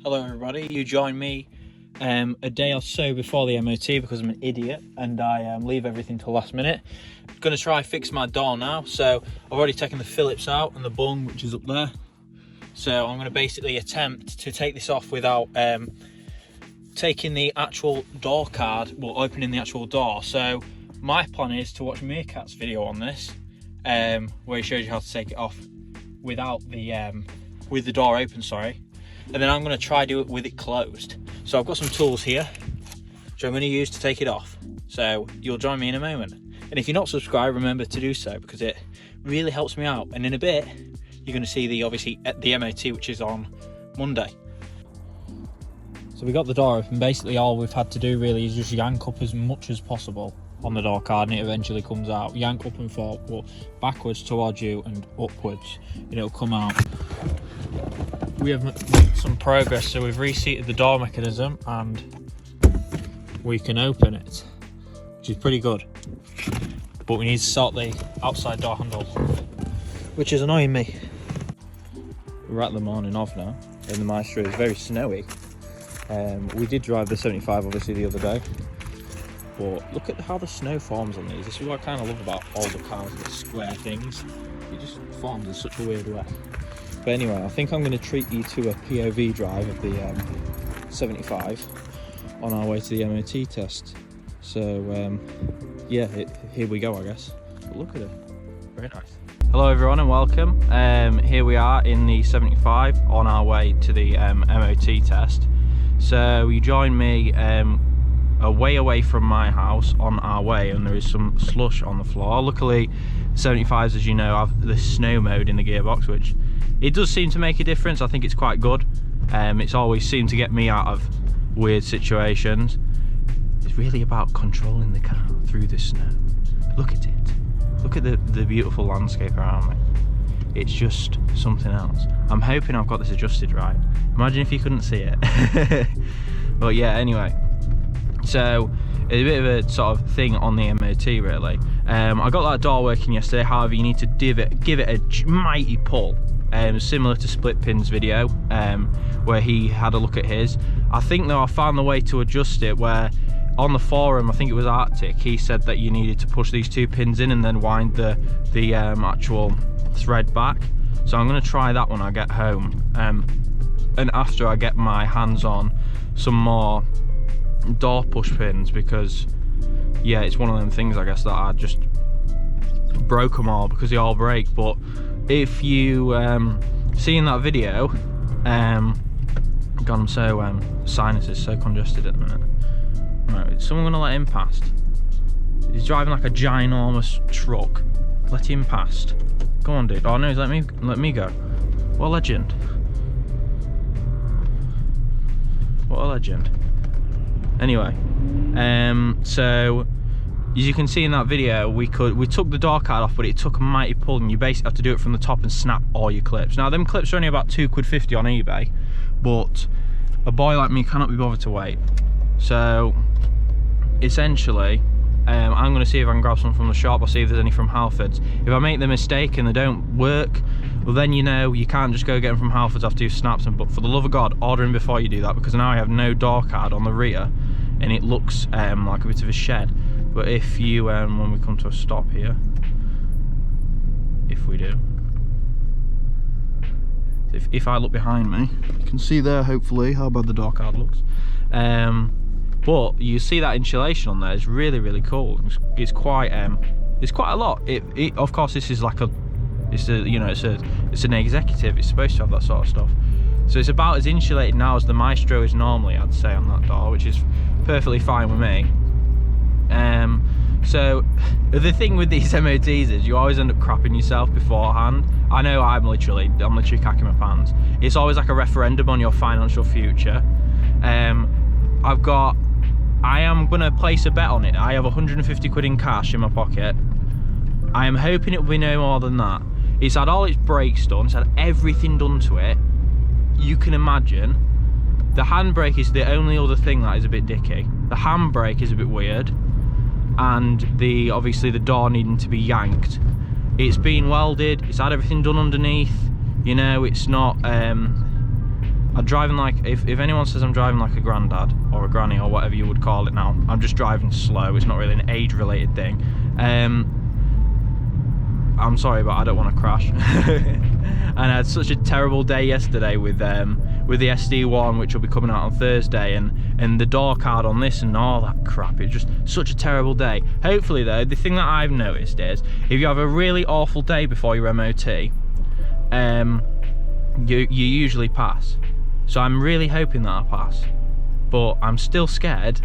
Hello everybody, you join me a day or so before the MOT because I'm an idiot and I leave everything till last minute. I'm going to try fix my door now, so I've already taken the Phillips out and the bung which is up there. So I'm going to basically attempt to take this off without taking the actual door card, well opening the actual door. So my plan is to watch Meerkat's video on this where he shows you how to take it off without the with the door open, sorry. And then I'm going to try do it with it closed. So I've got some tools here which I'm going to use to take it off. So you'll join me in a moment. And if you're not subscribed, remember to do so because it really helps me out. And in a bit, you're going to see the the MOT, which is on Monday. So we got the door open. Basically all we've had to do really is just yank up as much as possible on the door card and it eventually comes out. Yank up and forward, backwards towards you and upwards and it'll come out. We have made some progress, so we've reseated the door mechanism and we can open it, which is pretty good. But we need to sort the outside door handle, which is annoying me. We're at the morning of now, and the Maestro is very snowy. We did drive the 75 obviously the other day, but look at how the snow forms on these. This is what I kind of love about all the cars, the square things. It just forms in such a weird way. But anyway, I think I'm going to treat you to a POV drive of the 75 on our way to the MOT test. So yeah, here we go I guess. But look at it, very nice. Hello everyone and welcome. Here we are in the 75 on our way to the MOT test. So you join me away from my house on our way, and there is some slush on the floor. Luckily 75s, as you know, have the snow mode in the gearbox, which it does seem to make a difference. I think it's quite good. It's always seemed to get me out of weird situations. It's really about controlling the car through the snow. Look at it. Look at the beautiful landscape around me. It's just something else. I'm hoping I've got this adjusted right. Imagine if you couldn't see it. But yeah, anyway. So it's a bit of a sort of thing on the MOT really. I got that door working yesterday, however you need to give it a mighty pull. Similar to Split Pin's video where he had a look at his. I think though I found the way to adjust it where on the forum, I think it was Arctic, he said that you needed to push these two pins in and then wind the actual thread back. So I'm going to try that when I get home and after I get my hands on some more door push pins, because yeah, it's one of them things I guess that I just broke them all because they all break. But if you see in that video, God, I'm so sinus is so congested at the minute. Right, is someone gonna let him past? He's driving like a ginormous truck. Let him past. Go on, dude. Oh no, let me go. What a legend. What a legend. Anyway, so as you can see in that video, we took the door card off, but it took a mighty pull, and you basically have to do it from the top and snap all your clips. Now them clips are only about £2.50 on eBay, but a boy like me cannot be bothered to wait. So essentially, I'm going to see if I can grab some from the shop or see if there's any from Halfords. If I make the mistake and they don't work, well then you know you can't just go get them from Halfords after you've snapped them. But for the love of God, order them before you do that, because now I have no door card on the rear and it looks like a bit of a shed. But if you, when we come to a stop here, if we do, if I look behind me, you can see there hopefully how bad the door card looks. But you see that insulation on there is really, really cool. It's quite a lot. It of course this is like it's an executive. It's supposed to have that sort of stuff. So it's about as insulated now as the Maestro is normally, I'd say, on that door, which is perfectly fine with me. So the thing with these MOTs is you always end up crapping yourself beforehand. I know I'm literally cacking my pants. It's always like a referendum on your financial future. I am gonna place a bet on it. I have 150 quid in cash in my pocket. I am hoping it will be no more than that. It's had all its brakes done, it's had everything done to it. You can imagine. The handbrake is the only other thing that is a bit dicky. The handbrake is a bit weird. And obviously the door needing to be yanked. It's been welded, it's had everything done underneath. You know, it's not, I I'm driving like, if anyone says I'm driving like a granddad or a granny or whatever you would call it now, I'm just driving slow. It's not really an age-related thing. I'm sorry, but I don't want to crash. And I had such a terrible day yesterday with the SD1, which will be coming out on Thursday, and the door card on this and all that crap. It's just such a terrible day. Hopefully though, the thing that I've noticed is, if you have a really awful day before your MOT, you usually pass. So I'm really hoping that I pass, but I'm still scared.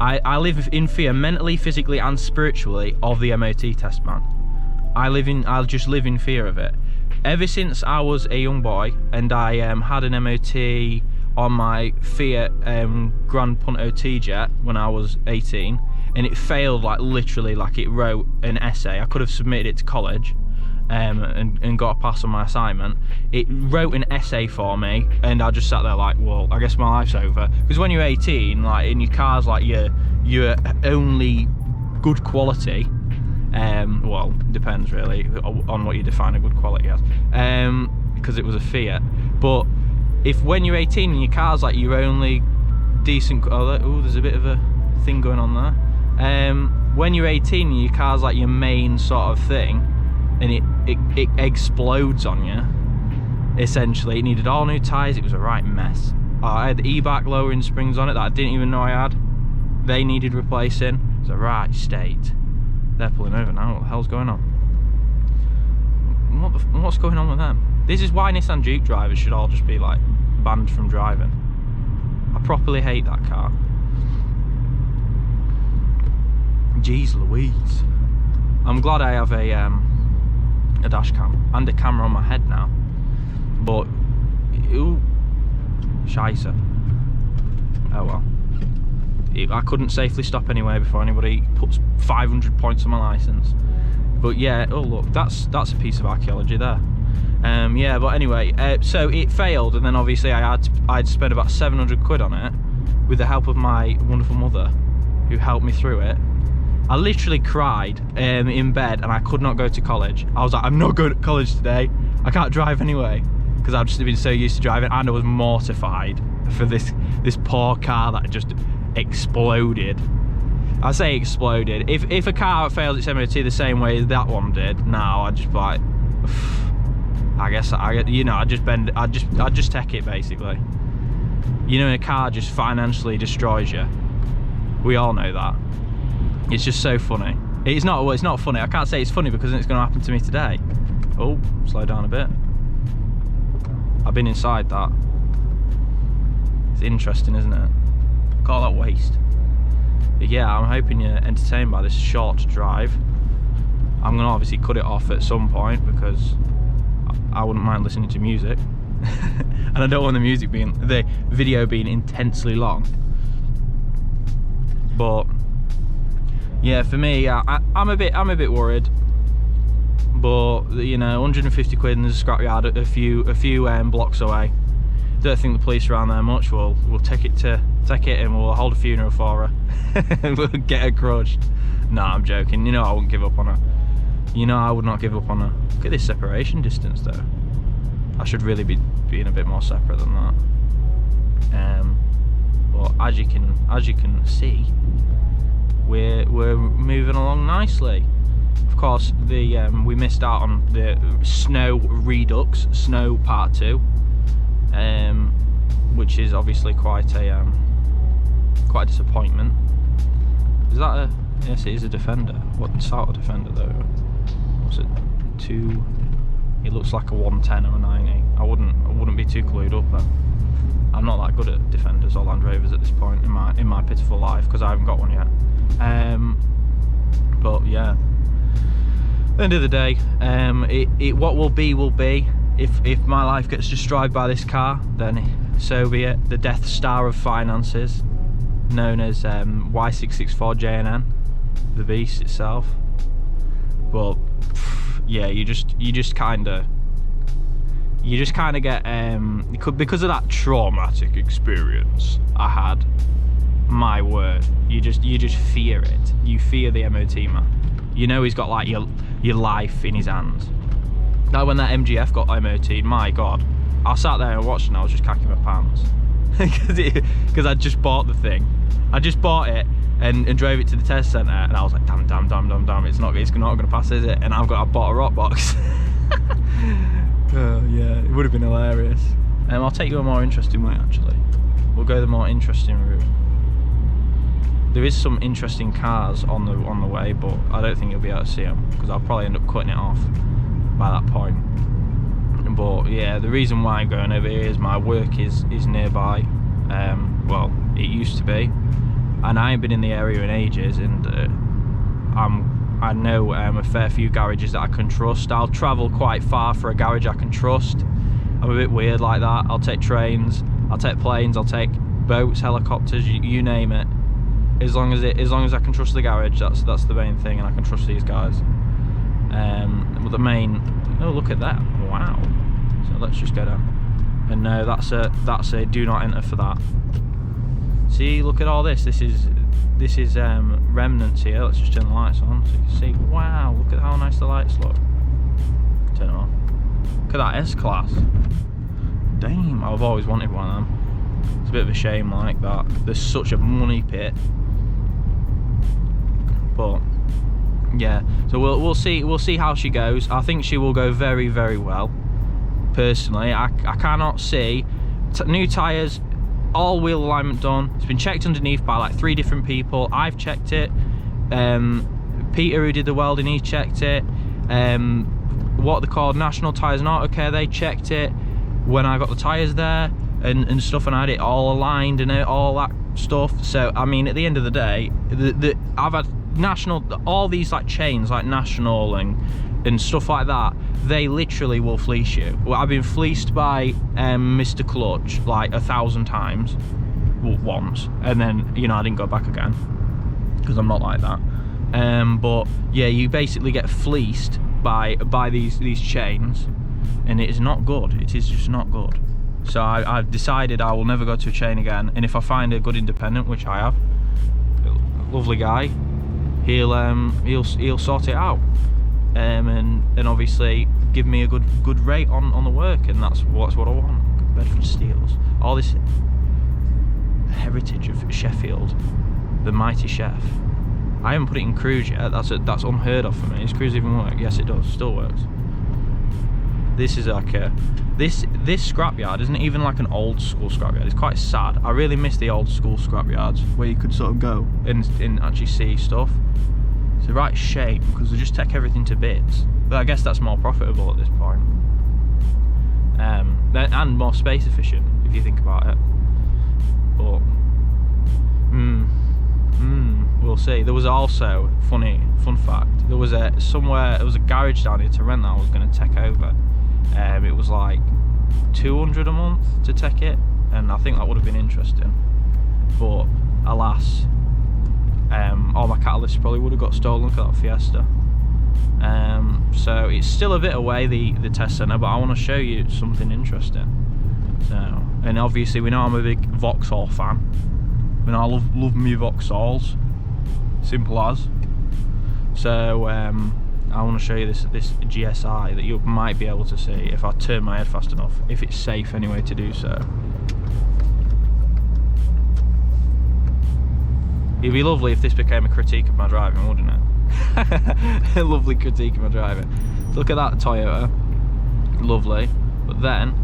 I live in fear mentally, physically and spiritually of the MOT test, man. I'll just live in fear of it. Ever since I was a young boy and I had an MOT on my Fiat Grand Punt OT jet when I was 18, and it failed, like literally, like it wrote an essay. I could have submitted it to college and got a pass on my assignment. It wrote an essay for me, and I just sat there like, well, I guess my life's over. Because when you're 18, like, in your car's like your only good quality. Well, depends really on what you define a good quality as, because it was a Fiat. But if when you're 18 and your car's like your only decent, oh, there's a bit of a thing going on there. When you're 18 and your car's like your main sort of thing, and it explodes on you, essentially. It needed all new tyres. It was a right mess. I had the e-back lowering springs on it that I didn't even know I had. They needed replacing. It was a right state. They're pulling over now. What the hell's going on? What's going on with them? This is why Nissan Juke drivers should all just be like banned from driving. I properly hate that car. Jeez Louise. I'm glad I have a dash cam and a camera on my head now. But ooh, scheisse. Oh well. I couldn't safely stop anyway before anybody puts 500 points on my license. But yeah, oh look, that's a piece of archaeology there. Yeah, but anyway, so it failed, and then obviously I'd spent about 700 quid on it with the help of my wonderful mother, who helped me through it. I literally cried in bed, and I could not go to college. I was like, I'm not going to college today. I can't drive anyway, because I've just been so used to driving, and I was mortified for this poor car that just exploded. I say exploded. If a car fails its MOT the same way as that one did, now I'd just be like, I guess I'd just take it basically. You know, a car just financially destroys you. We all know that. It's just so funny. It's not funny. I can't say it's funny because it's going to happen to me today. Oh, slow down a bit. I've been inside that. It's interesting, isn't it? Call that waste. But yeah, I'm hoping you're entertained by this short drive. I'm gonna obviously cut it off at some point because I wouldn't mind listening to music. And I don't want the video being intensely long. But yeah, for me, I'm a bit worried. But you know, 150 quid in the scrapyard a few blocks away. Don't think the police are around there much. We'll take it and we'll hold a funeral for her. We'll get her crushed. Nah, I'm joking. You know I wouldn't give up on her. You know I would not give up on her. Look at this separation distance though. I should really be being a bit more separate than that. But as you can see, we're moving along nicely. Of course, we missed out on the snow redux, snow part 2. Which is obviously quite a disappointment. Is that a? Yes, it is a Defender. What sort of Defender though? Was it 2? It looks like a 110 or a 90. I wouldn't be too clued up then. I'm not that good at Defenders or Land Rovers at this point in my pitiful life because I haven't got one yet. But yeah, at the end of the day, what will be will be. If my life gets destroyed by this car, then so be it. The Death Star of finances, known as Y664JNN, the beast itself. But yeah, you just kind of get because of that traumatic experience I had. My word, you just fear it. You fear the MOT man. You know he's got like your life in his hands. Now when that MGF got MOT'd, my god, I sat there and watched, and I was just cacking my pants because I just bought the thing. I just bought it and drove it to the test centre, and I was like, damn, it's not going to pass, is it? And I bought a rock box. Oh yeah, it would have been hilarious. I'll take you a more interesting way, actually. We'll go the more interesting route. There is some interesting cars on the way, but I don't think you'll be able to see them because I'll probably end up cutting it off by that point. But yeah, the reason why I'm going over here is my work is nearby. Well, it used to be, and I ain't been in the area in ages, and I know a fair few garages that I can trust. I'll travel quite far for a garage I can trust. I'm a bit weird like that. I'll take trains, I'll take planes, I'll take boats, helicopters, you name it. As long as I can trust the garage, that's the main thing, and I can trust these guys. But the main, oh look at that, wow. So let's just go down. And no, that's a do not enter for that. See, look at all this. This is remnants here. Let's just turn the lights on so you can see. Wow, look at how nice the lights look. Turn them off. Look at that S-Class. Damn, I've always wanted one of them. It's a bit of a shame like that. There's such a money pit. But yeah, so we'll see how she goes. I think she will go very, very well. Personally, I cannot see new tyres, all wheel alignment done. It's been checked underneath by like 3 different people. I've checked it. Peter, who did the welding, he checked it. What they're called, National Tyres and Auto Care, they checked it when I got the tyres there and stuff, and I had it all aligned and all that stuff. So I mean, at the end of the day, I've had National, all these like chains like National and stuff like that, they literally will fleece you. Well, I've been fleeced by Mr. Clutch like 1,000 times once, and then, you know, I didn't go back again because I'm not like that. But yeah, you basically get fleeced by these chains, and it is not good. It is just not good. So I've decided I will never go to a chain again, and if I find a good independent, which I have, lovely guy, he'll sort it out. And obviously give me a good rate on the work, and that's what I want. Bedford Steels, all this heritage of Sheffield, the mighty chef. I haven't put it in cruise yet. That's unheard of for me. Does cruise even work? Yes, it does. Still works. This is like this scrapyard isn't even like an old school scrapyard. It's quite sad. I really miss the old school scrapyards where you could sort of go and actually see stuff. It's a right shame because they just take everything to bits. But I guess that's more profitable at this point. And more space efficient if you think about it. But we'll see. There was also fun fact. There was a garage down here to rent that I was going to take over. It was like 200 a month to take it, and I think that would have been interesting. But alas, all my catalysts probably would have got stolen. Look at that Fiesta. So it's still a bit away, the test centre, but I want to show you something interesting. So, and obviously we know I'm a big Vauxhall fan. I mean, I love me Vauxhalls. Simple as. So I want to show you this GSI that you might be able to see if I turn my head fast enough, if it's safe anyway to do so. It'd be lovely if this became a critique of my driving, wouldn't it? A lovely critique of my driving. Look at that Toyota, lovely. But then,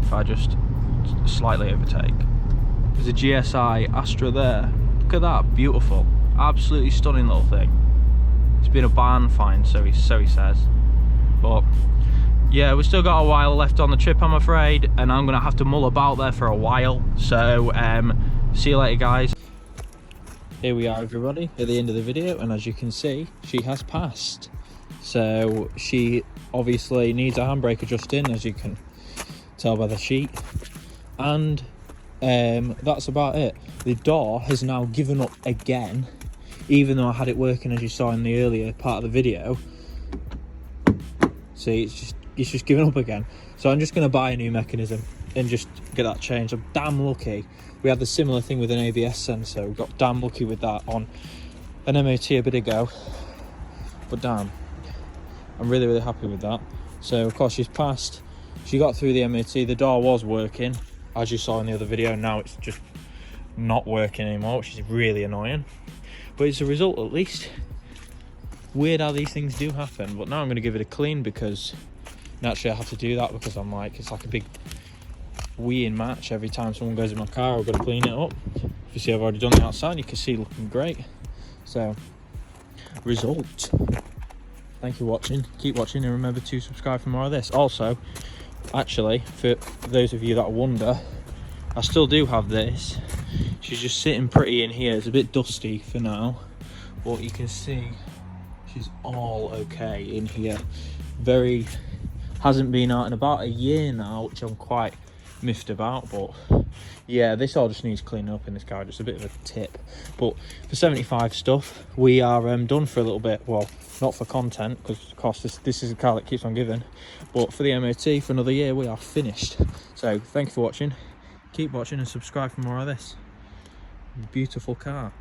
if I just slightly overtake, there's a GSI Astra there. Look at that, beautiful, absolutely stunning little thing. It's been a barn find, so he says. But yeah, we've still got a while left on the trip, I'm afraid, and I'm gonna have to mull about there for a while. So see you later, guys. Here we are, everybody, at the end of the video, and as you can see, she has passed. So she obviously needs a handbrake adjusting, as you can tell by the sheet, and that's about it. The door has now given up again, even though I had it working, as you saw in the earlier part of the video. See, it's just given up again. So I'm just going to buy a new mechanism and just get that changed. I'm damn lucky. We had the similar thing with an ABS sensor. We got damn lucky with that on an MOT a bit ago. But damn, I'm really happy with that. So of course she's passed. She got through the MOT, the door was working, as you saw in the other video. Now it's just not working anymore, which is really annoying. But it's a result at least. Weird how these things do happen. But now I'm going to give it a clean, because naturally I have to do that, because I'm like, it's like a big weeing match. Every time someone goes in my car, I've got to clean it up. If you see, I've already done the outside. You can see looking great. So, result. Thank you for watching. Keep watching, and remember to subscribe for more of this. Also, actually, for those of you that wonder, I still do have this. She's just sitting pretty in here. It's a bit dusty for now, but you can see she's all okay in here. Hasn't been out in about a year now, which I'm quite miffed about. But yeah, this all just needs cleaning up in this car. Just a bit of a tip. But for 75 stuff, we are done for a little bit. Well, not for content, because of course this is a car that keeps on giving, but for the MOT for another year we are finished. So thank you for watching. Keep watching and subscribe for more of this beautiful car.